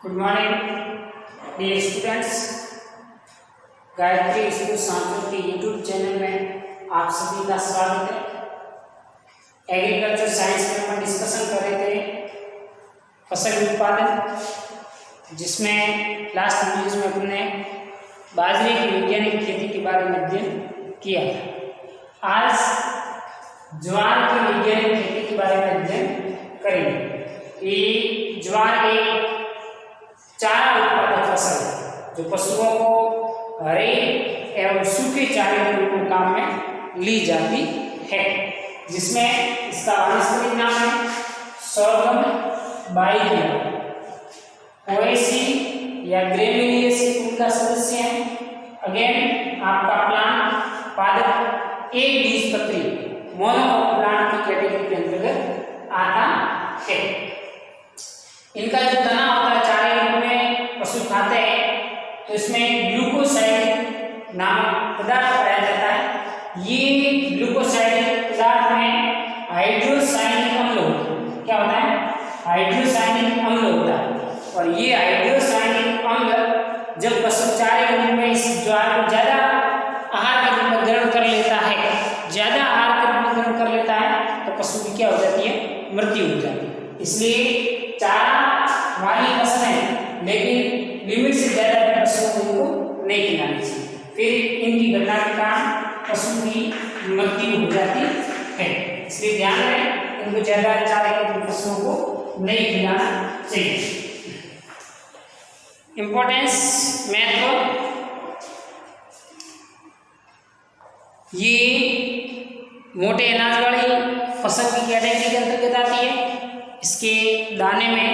Good morning dear students. Gayatri school सांसद के YouTube channel में आप सभी का स्वागत है। एग्रीकल्चर साइंस में हम डिस्कशन कर रहे थे फसल उत्पादन, जिसमें लास्ट वीडियोज में हमने बाजरे की वैज्ञानिक खेती के बारे में अध्ययन किया। आज ज्वार की वैज्ञानिक खेती के बारे में अध्ययन करेंगे। ये ज्वार एक चारा उत्पादक फसल है जो पशुओं को हरे एवं सूखे चारे के रूप में काम में ली जाती है, जिसमें इसका वानस्पतिक नाम है सोरगम बाइगिया। पोएसी या ग्रेमिनिएसी कुल का सदस्य है। अगेन आपका प्लांट पादप एक बीजपत्री मोनोकोक प्लांट की कैटेगरी के अंतर्गत आता है। इनका जो तना होता है चारे रूप में पशु खाते हैं, तो इसमें ग्लूकोसाइड नामक पदार्थ पाया जाता है। ये ग्लूकोसाइड पदार्थ में हाइड्रोसायनिक अम्ल होता है। क्या होता है? हाइड्रोसायनिक अम्ल होता है। और ये हाइड्रोसायनिक अम्ल जब पशु चारे के रूप में इस ज्वार को ज्यादा आहार के रूप में ग्रहण कर लेता है, ज्यादा आहार के रूप में ग्रहण कर लेता है, तो पशु की क्या हो जाती है? मृत्यु हो जाती है। इसलिए चारा वाली फसल है, लेकिन लिमिट से ज्यादा पशुओं को इनको नहीं खिलानी चाहिए, फिर इनकी घटना के कारण पशु की मृत्यु हो जाती है। इसलिए ध्यान रखें, इनको ज्यादा चारे के पशुओं को नहीं खिलाना चाहिए। इंपॉर्टेंस महत्व, ये मोटे अनाज वाली फसल की कैटेगरी के अंतर्गत आती है। इसके दाने में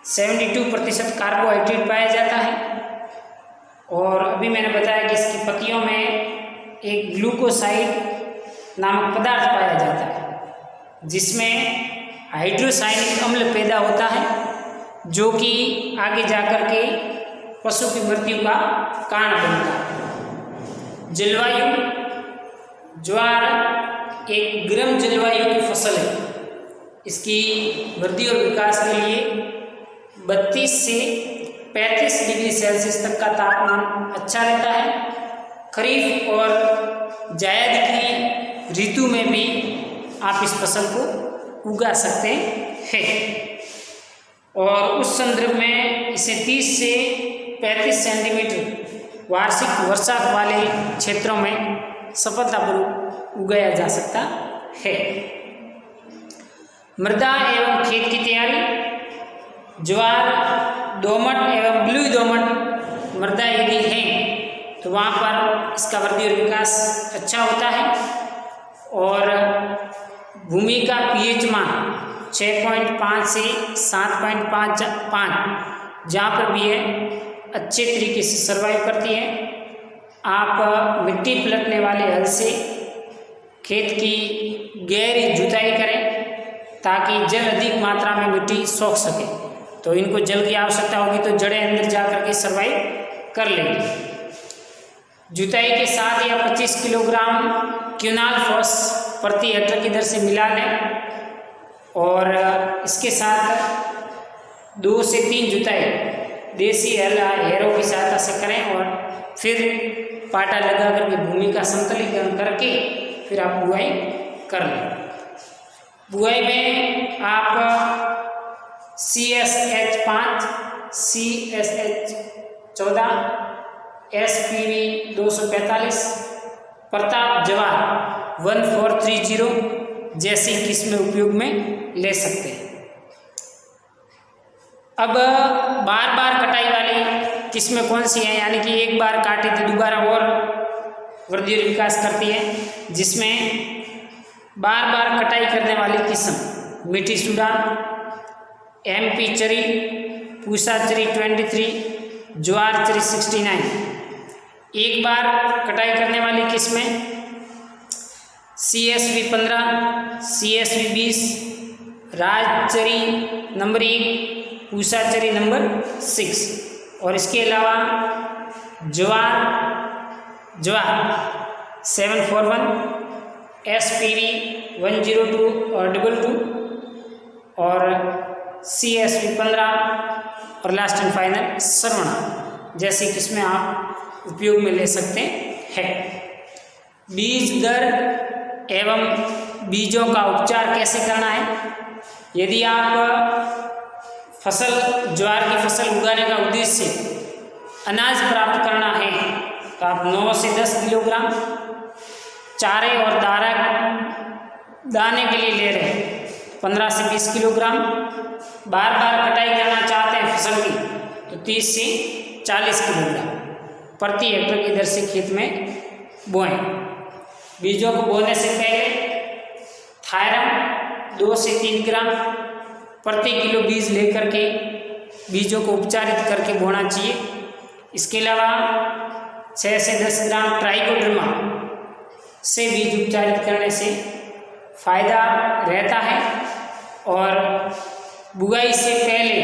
72% कार्बोहाइड्रेट पाया जाता है। और अभी मैंने बताया कि इसकी पत्तियों में एक ग्लूकोसाइड नामक पदार्थ पाया जाता है, जिसमें हाइड्रोसायनिक अम्ल पैदा होता है, जो कि आगे जाकर के पशु की मृत्यु का कारण बनता है। जलवायु, ज्वार एक गर्म जलवायु की फसल है। इसकी वृद्धि और विकास के लिए 32 से 35 डिग्री सेल्सियस तक का तापमान अच्छा रहता है। खरीफ और जायद की ऋतु में भी आप इस फसल को उगा सकते हैं। और उस संदर्भ में इसे 30 से 35 सेंटीमीटर वार्षिक वर्षा वाले क्षेत्रों में सफलतापूर्वक उगाया जा सकता है। मृदा एवं खेत की तैयारी, ज्वार दोमट एवं ब्लू दोमट मृदा यदि है तो वहाँ पर इसका वृद्धि और विकास अच्छा होता है। और भूमि का पीएच मान 6.5 से 7.5 जहाँ पर भी है अच्छे तरीके से सर्वाइव करती है। आप मिट्टी पलटने वाले हल से खेत की गहरी जुताई करें, ताकि जल अधिक मात्रा में मिट्टी सोख सके। तो इनको जल की आवश्यकता होगी तो जड़ें अंदर जाकर के सर्वाइव कर लेंगी। जुताई के साथ या 25 किलोग्राम क्यूनाल फॉस प्रति हेक्टेयर की दर से मिला लें। और इसके साथ 2 से 3 जुताई देसी हल हैरों की सहायता से करें, और फिर पाटा लगा करके भूमि का समतलीकरण करके फिर आप बुआई कर लें। बुआई में आप CSH5, CSH 14, SPV 245, प्रताप जवार 1430 जैसी किस्में उपयोग में ले सकते हैं। अब बार बार कटाई वाली किस्में कौन सी हैं, यानी कि एक बार काटे तो दोबारा और वृद्धि और विकास करती है, जिसमें बार बार कटाई करने वाली किस्म मीठी सूडान, MP चरी, पूसा चरी 23, ज्वार चरी 69। एक बार कटाई करने वाली किस्में CSV 15, CSV 20, राज चरी नंबर 1, पूसा चरी नंबर 6। और इसके अलावा ज्वार 741, SPV 102 और 22 और CSV 15 और लास्ट एंड फाइनल श्रवण, जैसे कि इसमें आप उपयोग में ले सकते हैं। बीज दर एवं बीजों का उपचार कैसे करना है। यदि आप ज्वार की फसल उगाने का उद्देश्य अनाज प्राप्त करना है तो आप 9 से 10 किलोग्राम चारे और दाने के लिए ले रहे हैं 15 से 20 किलोग्राम। बार बार कटाई करना चाहते हैं फसल की तो 30 से 40 किलोग्राम प्रति हेक्टेयर की दर से खेत में बोएं। बीजों को बोने से पहले थायरम 2 से 3 ग्राम प्रति किलो बीज लेकर के बीजों को उपचारित करके बोना चाहिए। इसके अलावा 6 से 10 ग्राम ट्राइकोडर्मा से बीज उपचारित करने से फायदा रहता है। और बुआई से पहले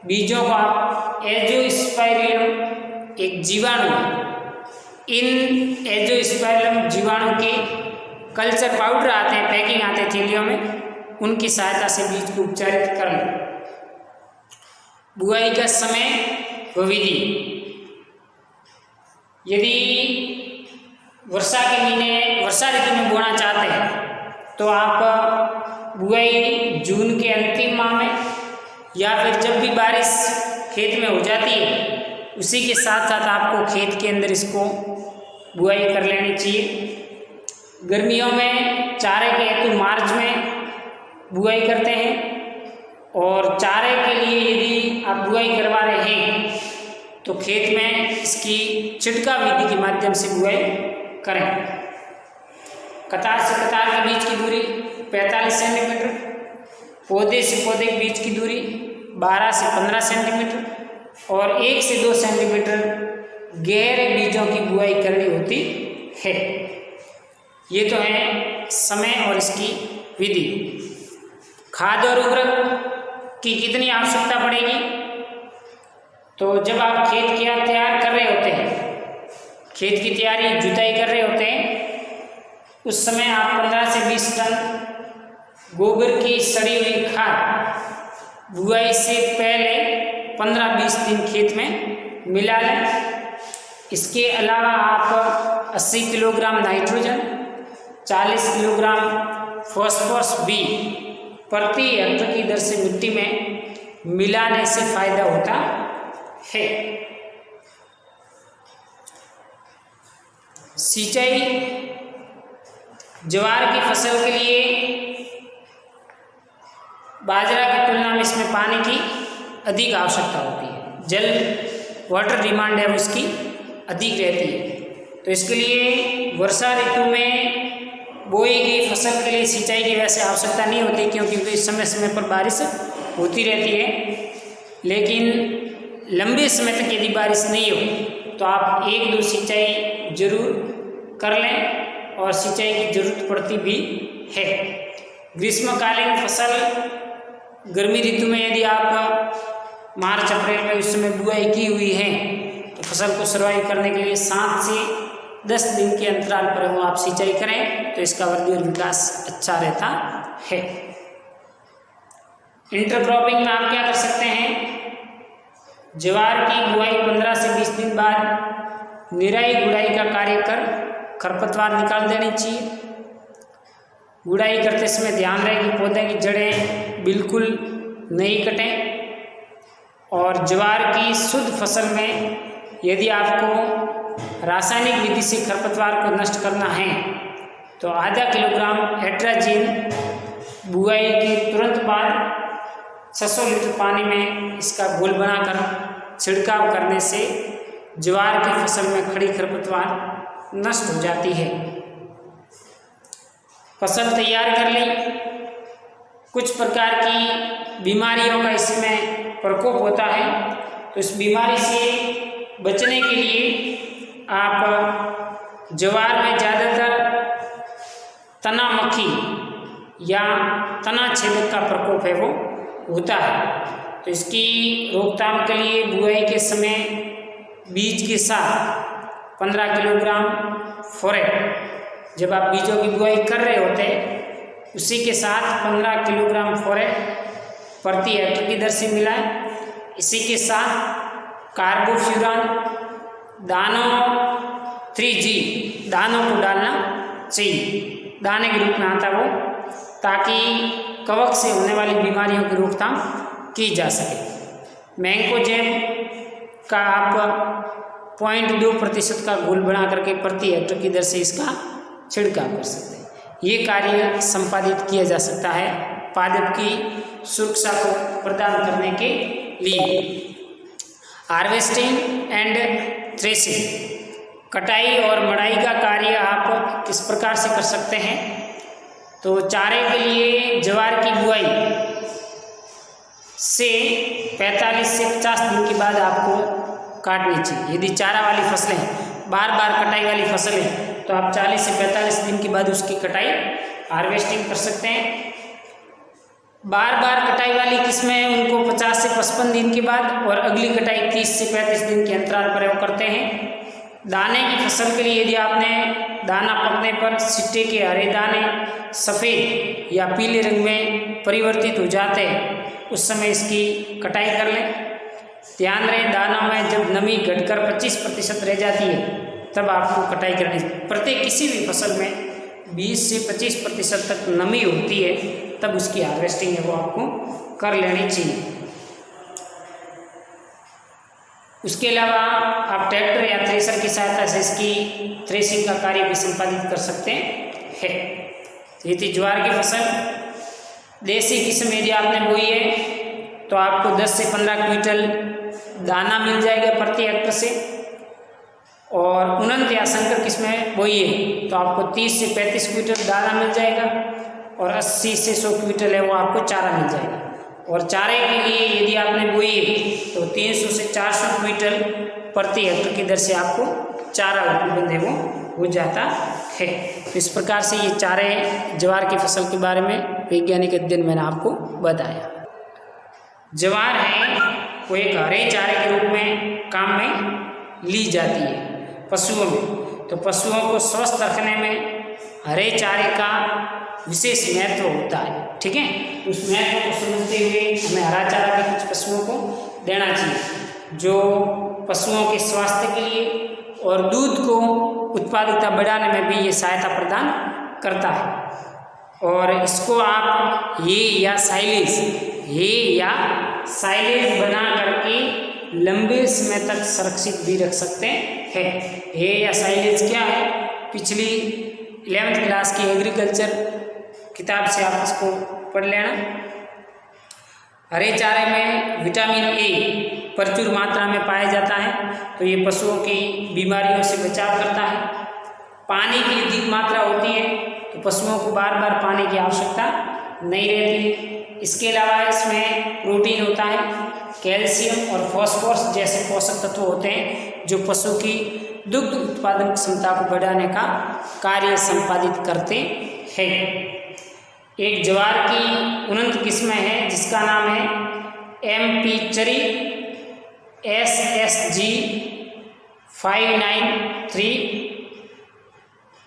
बीजों को आप एजोस्पाइरिलम एक जीवाणु, इन एजोस्पाइरिलम जीवाणु के कल्चर पाउडर आते हैं, पैकिंग आते हैं थैलियों में, उनकी सहायता से बीज को उपचारित कर लें। बुआई का समय व विधि, यदि वर्षा ऋतु में बोना चाहते हैं तो आप बुआई जून के अंतिम माह में या फिर जब भी बारिश खेत में हो जाती है उसी के साथ साथ आपको खेत के अंदर इसको बुआई कर लेनी चाहिए। गर्मियों में चारे के हेतु मार्च में बुआई करते हैं और चारे के लिए यदि आप बुआई करवा रहे हैं तो खेत में इसकी छिड़काव विधि के माध्यम से बुआई करें। कतार से कतार के बीच की दूरी 45 सेंटीमीटर, पौधे से पौधे के बीच की दूरी 12 से 15 सेंटीमीटर और 1 से 2 सेंटीमीटर गहरे बीजों की बुआई करनी होती है। ये तो है समय और इसकी विधि। खाद और उर्वरक की कितनी आवश्यकता पड़ेगी, तो जब आप खेत तैयार कर रहे होते हैं, खेत की तैयारी जुताई कर रहे होते हैं, उस समय आप 15 से 20 टन गोबर की सड़ी हुई खाद बुआई से पहले 15-20 दिन खेत में मिला लें। इसके अलावा आप 80 किलोग्राम नाइट्रोजन, 40 किलोग्राम फॉस्फोरस बी प्रति हेक्टेयर की दर से मिट्टी में मिलाने से फायदा होता है। सिंचाई, ज्वार की फसल के लिए बाजरा की तुलना में इसमें पानी की अधिक आवश्यकता होती है, वाटर डिमांड है उसकी अधिक रहती है। तो इसके लिए वर्षा ऋतु में बोई गई फसल के लिए सिंचाई की वैसे आवश्यकता नहीं होती क्योंकि समय समय पर बारिश होती रहती है। लेकिन लंबे समय तक यदि बारिश नहीं हो तो आप 1-2 सिंचाई जरूर कर लें और सिंचाई की जरूरत पड़ती भी है। ग्रीष्मकालीन फसल गर्मी ऋतु में यदि आप मार्च अप्रैल में उस समय बुआई की हुई है तो फसल को सर्वाइव करने के लिए 7 से 10 दिन के अंतराल पर वो आप सिंचाई करें तो इसका वृद्धि और विकास अच्छा रहता है। इंटरक्रॉपिंग में आप क्या कर सकते हैं, ज्वार की बुआई 15 से 20 दिन बाद निराई गुड़ाई का कार्य कर खरपतवार निकाल देनी चाहिए। गुड़ाई करते समय ध्यान रहे कि पौधे की जड़ें बिल्कुल नहीं कटें। और ज्वार की शुद्ध फसल में यदि आपको रासायनिक विधि से खरपतवार को नष्ट करना है तो आधा किलोग्राम एट्राजीन बुआई के तुरंत बाद 600 लीटर पानी में इसका घोल बनाकर छिड़काव करने से ज्वार की फसल में खड़ी खरपतवार नष्ट हो जाती है। फसल तैयार कर ली, कुछ प्रकार की बीमारियों का इसमें प्रकोप होता है तो इस बीमारी से बचने के लिए आप ज्वार में ज़्यादातर तना मक्खी या तना छेदक का प्रकोप है वो होता है। तो इसकी रोकथाम के लिए बुआई के समय बीज के साथ 15 किलोग्राम फोरेट, जब आप बीजों की बुआई कर रहे होते हैं उसी के साथ 15 किलोग्राम फोरेट प्रति हेक्टेयर की दर से मिलाएं। इसी के साथ कार्बोफ्यूरान, दानों 3G दानों को डालना चाहिए, दाने के रूप में आता वो, ताकि कवक से होने वाली बीमारियों की रोकथाम की जा सके। मैंकोजेब का आप 0.2% का घोल बना करके प्रति हेक्टेयर की दर से इसका छिड़काव कर सकते हैं। ये कार्य संपादित किया जा सकता है पादप की सुरक्षा को प्रदान करने के लिए। हार्वेस्टिंग एंड थ्रेसिंग, कटाई और मड़ाई का कार्य आप किस प्रकार से कर सकते हैं? तो चारे के लिए ज्वार की बुआई से 45 से 50 दिन के बाद आपको काटनी चाहिए। यदि चारा वाली फसलें हैं, बार बार कटाई वाली फसल है, तो आप 40 से 45 दिन के बाद उसकी कटाई हार्वेस्टिंग कर सकते हैं। बार बार कटाई वाली किस्में हैं, उनको 50 से 55 दिन के बाद और अगली कटाई 30 से 35 दिन के अंतराल पर वो करते हैं। दाने की फसल के लिए यदि आपने दाना पकने पर सिट्टे के हरे दाने सफ़ेद या पीले रंग में परिवर्तित हो जाते हैं, उस समय इसकी कटाई कर लें। ध्यान रहे, दानों में जब नमी घटकर 25% रह जाती है तब आपको कटाई करनी चाहिए। प्रत्येक किसी भी फसल में 20 से 25% तक नमी होती है, तब उसकी हार्वेस्टिंग है वो आपको कर लेनी चाहिए। उसके अलावा आप ट्रैक्टर या थ्रेसर की सहायता से इसकी थ्रेसिंग का कार्य भी संपादित कर सकते हैं। ये थी ज्वार की फसल। देसी किस्म यदि आपने बोई है तो आपको 10 से 15 क्विंटल दाना मिल जाएगा प्रति हेक्टेयर से, और उन्नत या संकर किस्में बोई है तो आपको 30 से 35 क्विंटल दाना मिल जाएगा, और 80 से 100 क्विंटल है वो आपको चारा मिल जाएगा। और चारे के लिए यदि आपने बोई है तो 300 से 400 क्विंटल प्रति हेक्टेयर की दर से आपको चारा उत्पादन है वो हो जाता है। तो इस प्रकार से ये चारे ज्वार की फसल के बारे में वैज्ञानिक अध्ययन मैंने आपको बताया। ज्वार है वो एक हरे चारे के रूप में काम में ली जाती है पशुओं में। तो पशुओं को स्वस्थ रखने में हरे चारे का विशेष महत्व होता है। ठीक है, उस महत्व को समझते हुए हमें हरा चारा भी कुछ पशुओं को देना चाहिए, जो पशुओं के स्वास्थ्य के लिए और दूध को उत्पादकता बढ़ाने में भी ये सहायता प्रदान करता है। और इसको आप ये या साइलेज बना करके लंबे समय तक सुरक्षित भी रख सकते हैं। ये या साइलेज क्या है? पिछली 11th क्लास की एग्रीकल्चर किताब से आप इसको पढ़ लेना। हरे चारे में विटामिन ए प्रचुर मात्रा में पाया जाता है, तो ये पशुओं की बीमारियों से बचाव करता है। पानी की अधिक मात्रा होती है तो पशुओं को बार बार पानी की आवश्यकता नहीं रहती। इसके अलावा इसमें प्रोटीन होता है, कैल्शियम और फास्फोरस जैसे पोषक तत्व होते हैं जो पशु की दुग्ध उत्पादन क्षमता को बढ़ाने का कार्य संपादित करते हैं। एक ज्वार की उन्नत किस्म है जिसका नाम है MP चरी SSG 593,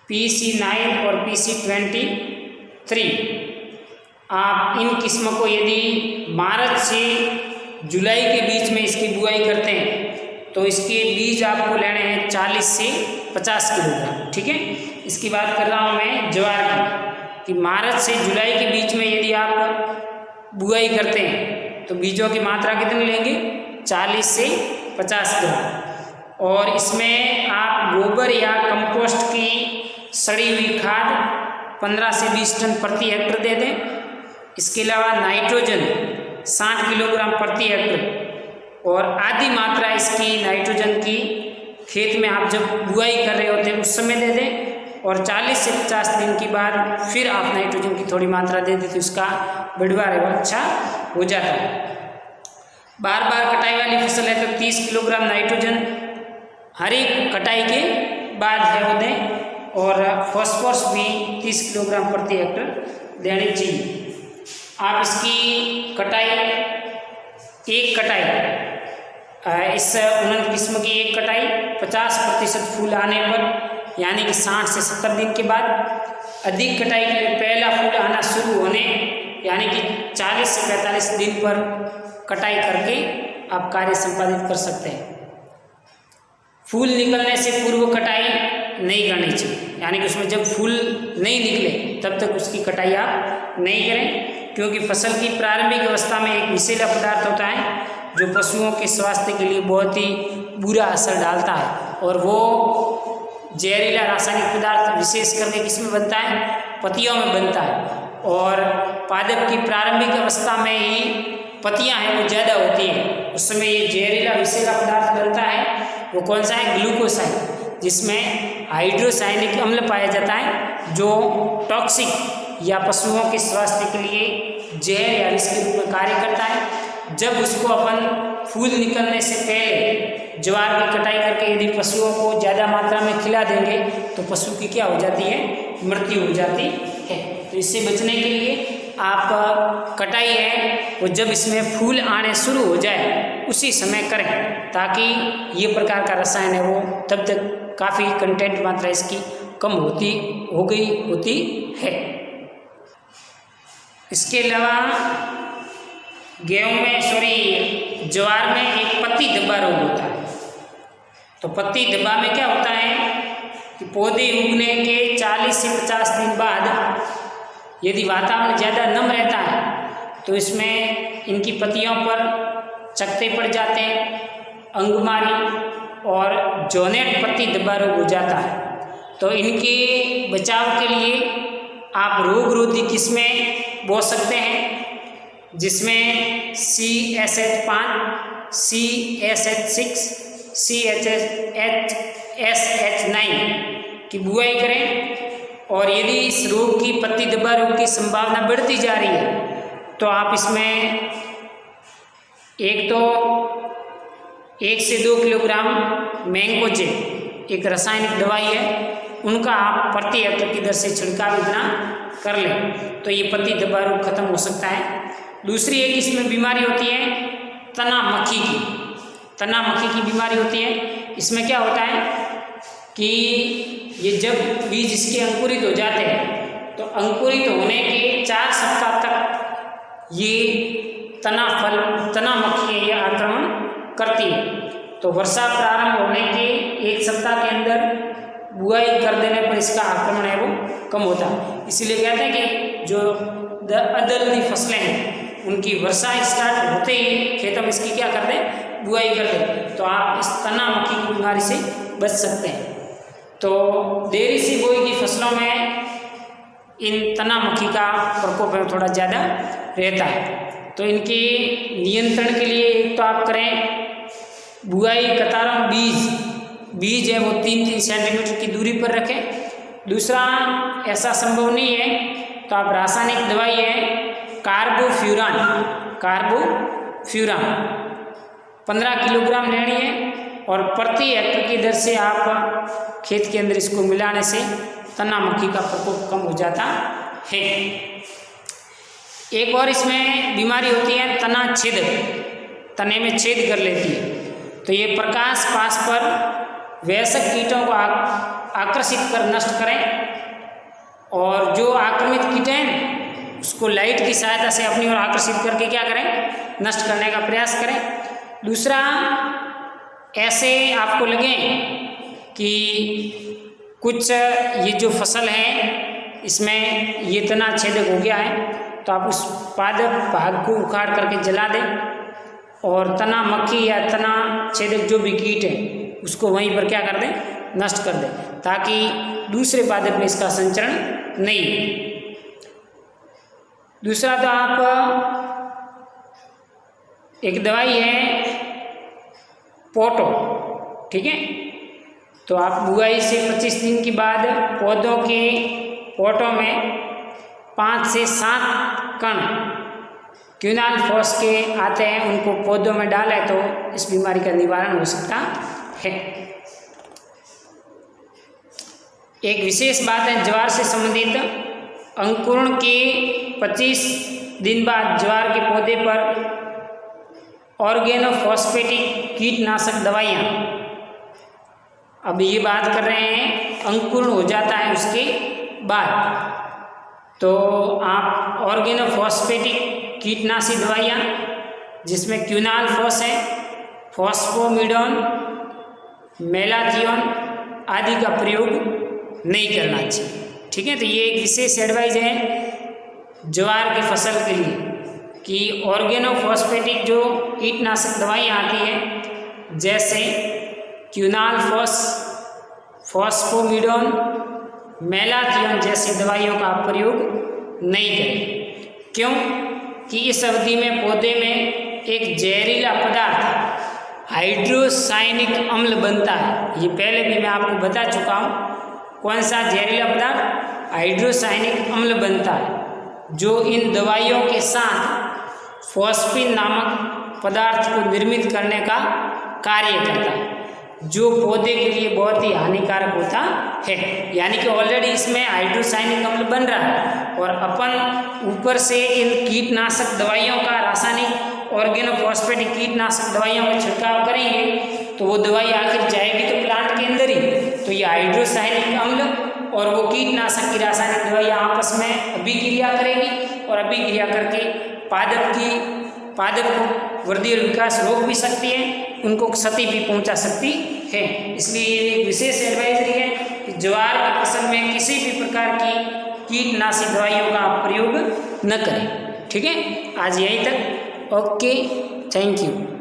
PC9 और PC23। आप इन किस्मों को यदि मार्च से जुलाई के बीच में इसकी बुआई करते हैं तो इसके बीज आपको लेने हैं 40 से 50 किलोग्राम। ठीक है, इसकी बात कर रहा हूँ मैं ज्वार की, कि मार्च से जुलाई के बीच में यदि आप बुआई करते हैं तो बीजों की मात्रा कितनी लेंगे? 40 से 50 ग्राम। और इसमें आप गोबर या कंपोस्ट की सड़ी हुई खाद 15 से 20 टन प्रति हेक्टेयर दे दें। इसके अलावा नाइट्रोजन 60 किलोग्राम प्रति हेक्टेयर, और आधी मात्रा इसकी नाइट्रोजन की खेत में आप जब बुआई कर रहे होते हैं उस समय दे दें, और 40 से 50 दिन के बाद फिर आप नाइट्रोजन की थोड़ी मात्रा दे दें तो इसका बढ़वार है वो अच्छा हो जाता है। बार बार कटाई वाली फसल है तो 30 किलोग्राम नाइट्रोजन हर एक कटाई के बाद है वो दें, और फॉस्फोरस भी 30 किलोग्राम प्रति हेक्टेयर देनी चाहिए। आप इसकी कटाई इस उन्नत किस्म की एक कटाई 50% फूल आने पर, यानी कि 60 से 70 दिन के बाद, अधिक कटाई के लिए पहला फूल आना शुरू होने यानी कि 40 से 45 दिन पर कटाई करके आप कार्य संपादित कर सकते हैं। फूल निकलने से पूर्व कटाई नहीं करनी चाहिए, यानी कि उसमें जब फूल नहीं निकले तब तक उसकी कटाई आप नहीं करें, क्योंकि फसल की प्रारंभिक अवस्था में एक विषैला पदार्थ होता है जो पशुओं के स्वास्थ्य के लिए बहुत ही बुरा असर डालता है, और वो जहरीला रासायनिक पदार्थ विशेष करके किसमें बनता है? पत्तियों में बनता है। और पादप की प्रारंभिक अवस्था में ही पत्तियां हैं वो ज़्यादा होती हैं, उस समय ये जहरीला विषैला पदार्थ बनता है। वो कौन सा है? ग्लूकोसाइड, जिसमें हाइड्रोसायनिक अम्ल पाया जाता है जो टॉक्सिक या पशुओं के स्वास्थ्य के लिए जहर या विष के रूप में कार्य करता है। जब उसको अपन फूल निकलने से पहले ज्वार की कटाई करके यदि पशुओं को ज़्यादा मात्रा में खिला देंगे तो पशु की क्या हो जाती है? मृत्यु हो जाती है। तो इससे बचने के लिए आप कटाई है वो जब इसमें फूल आने शुरू हो जाए उसी समय करें, ताकि ये प्रकार का रसायन है वो तब तक काफ़ी कंटेंट मात्रा इसकी कम होती है। इसके अलावा ज्वार में एक पत्ती धब्बा रोग होता है। तो पत्ती धब्बा में क्या होता है कि पौधे उगने के 40 से 50 दिन बाद यदि वातावरण ज़्यादा नम रहता है तो इसमें इनकी पत्तियों पर चकत्ते पड़ जाते हैं, अंगमारी और जोनेट पत्ती धब्बा रोग हो जाता है। तो इनके बचाव के लिए आप रोग रोधी किस्में बो सकते हैं, जिसमें CSH5, CSH6, CSH9 की बुआई करें। और यदि इस रोग की पत्ती धब्बा रोग की संभावना बढ़ती जा रही है तो आप इसमें एक तो 1 से 2 किलोग्राम मैंकोजेब एक रासायनिक दवाई है, उनका आप प्रति हेक्टेयर की दर से छिड़काव इतना कर लें तो ये पत्ती धब्बा रोग खत्म हो सकता है। दूसरी एक इसमें बीमारी होती है तना मक्खी की बीमारी होती है। इसमें क्या होता है कि ये जब बीज इसके अंकुरित हो जाते हैं तो अंकुरित होने के 4 सप्ताह तक ये तना मक्खी ये आक्रमण करती है। तो वर्षा प्रारंभ होने के 1 सप्ताह के अंदर बुआई कर देने पर इसका आक्रमण है वो कम होता है। इसीलिए कहते हैं कि जो अदलनी फसलें हैं उनकी वर्षा स्टार्ट होते ही खेतों में इसकी क्या कर दें? बुआई कर दें, तो आप इस तना मक्खी की बीमारी से बच सकते हैं। तो देरी से बोई की फसलों में इन तना मक्खी का प्रकोप है थोड़ा ज़्यादा रहता है। तो इनके नियंत्रण के लिए एक तो आप करें बुआई कतारों बीज है वो 3-3 सेंटीमीटर की दूरी पर रखें। दूसरा, ऐसा संभव नहीं है तो आप रासायनिक दवाई है कार्बोफ्यूरान 15 किलोग्राम लेनी है और प्रति हेक्टेयर की दर से आप खेत के अंदर इसको मिलाने से तना मक्खी का प्रकोप कम हो जाता है। एक और इसमें बीमारी होती है तना छेदक, तने में छेद कर लेती है। तो ये प्रकाश पास पर वयस्क कीटों को आकर्षित कर नष्ट करें और जो आक्रमित कीट हैं उसको लाइट की सहायता से अपनी ओर आकर्षित करके क्या करें? नष्ट करने का प्रयास करें। दूसरा, ऐसे आपको लगे कि कुछ ये जो फसल है इसमें ये तना छेदक हो गया है तो आप उस पादप भाग को उखाड़ करके जला दें और तना मक्खी या तना छेदक जो भी कीट है उसको वहीं पर क्या कर दें? नष्ट कर दें, ताकि दूसरे पादप में इसका संचरण नहीं हो। दूसरा, तो आप एक दवाई है पोटो, ठीक है, तो आप बुआई से 25 दिन के बाद पौधों के पोटों में 5 से 7 कण क्विनाल फॉस के आते हैं, उनको पौधों में डालें तो इस बीमारी का निवारण हो सकता है। एक विशेष बात है ज्वार से संबंधित, अंकुरण के 25 दिन बाद ज्वार के पौधे पर ऑर्गेनोफॉस्फेटिक कीटनाशक दवाइयाँ, अब ये बात कर रहे हैं अंकुरण हो जाता है उसके बाद, तो आप ऑर्गेनोफॉस्फेटिक कीटनाशी दवाइयाँ जिसमें क्विनाल फॉस है फॉस्फोमिडोन, मेलाथियोन आदि का प्रयोग नहीं करना चाहिए। ठीक है, तो ये एक विशेष एडवाइस है ज्वार की फसल के लिए कि ऑर्गेनोफॉस्फेटिक जो कीटनाशक दवाइयाँ आती हैं जैसे क्यूनालफॉस, फॉस्फोमिडोन, मेलाथियोन जैसी दवाइयों का आप प्रयोग नहीं करें। क्यों? कि इस अवधि में पौधे में एक जहरीला पदार्थ हाइड्रोसाइनिक अम्ल बनता है। ये पहले भी मैं आपको बता चुका हूँ। कौन सा जहरीला पदार्थ? हाइड्रोसाइनिक अम्ल बनता है, जो इन दवाइयों के साथ फॉस्फिन नामक पदार्थ को निर्मित करने का कार्य करता है, जो पौधे के लिए बहुत ही हानिकारक होता है। यानी कि ऑलरेडी इसमें हाइड्रोसाइनिक अम्ल बन रहा है और अपन ऊपर से इन कीटनाशक दवाइयों का, रासायनिक ऑर्गेनोफॉस्फेटिक कीटनाशक दवाइयों का छिड़काव करेंगे तो वो दवाई आखिर जाएगी तो प्लांट के अंदर ही। तो ये हाइड्रोसाइनिक अम्ल और वो कीटनाशक की रासायनिक दवाइयाँ आपस में अभिक्रिया करेंगी और अभिक्रिया करके पादप को वृद्धि और विकास रोक भी सकती है, उनको क्षति भी पहुंचा सकती है। इसलिए ये एक विशेष एडवाइजरी है कि ज्वार की फसल में किसी भी प्रकार की कीटनाशक दवाइयों का आप प्रयोग न करें। ठीक है, आज यहीं तक। Okay, thank you.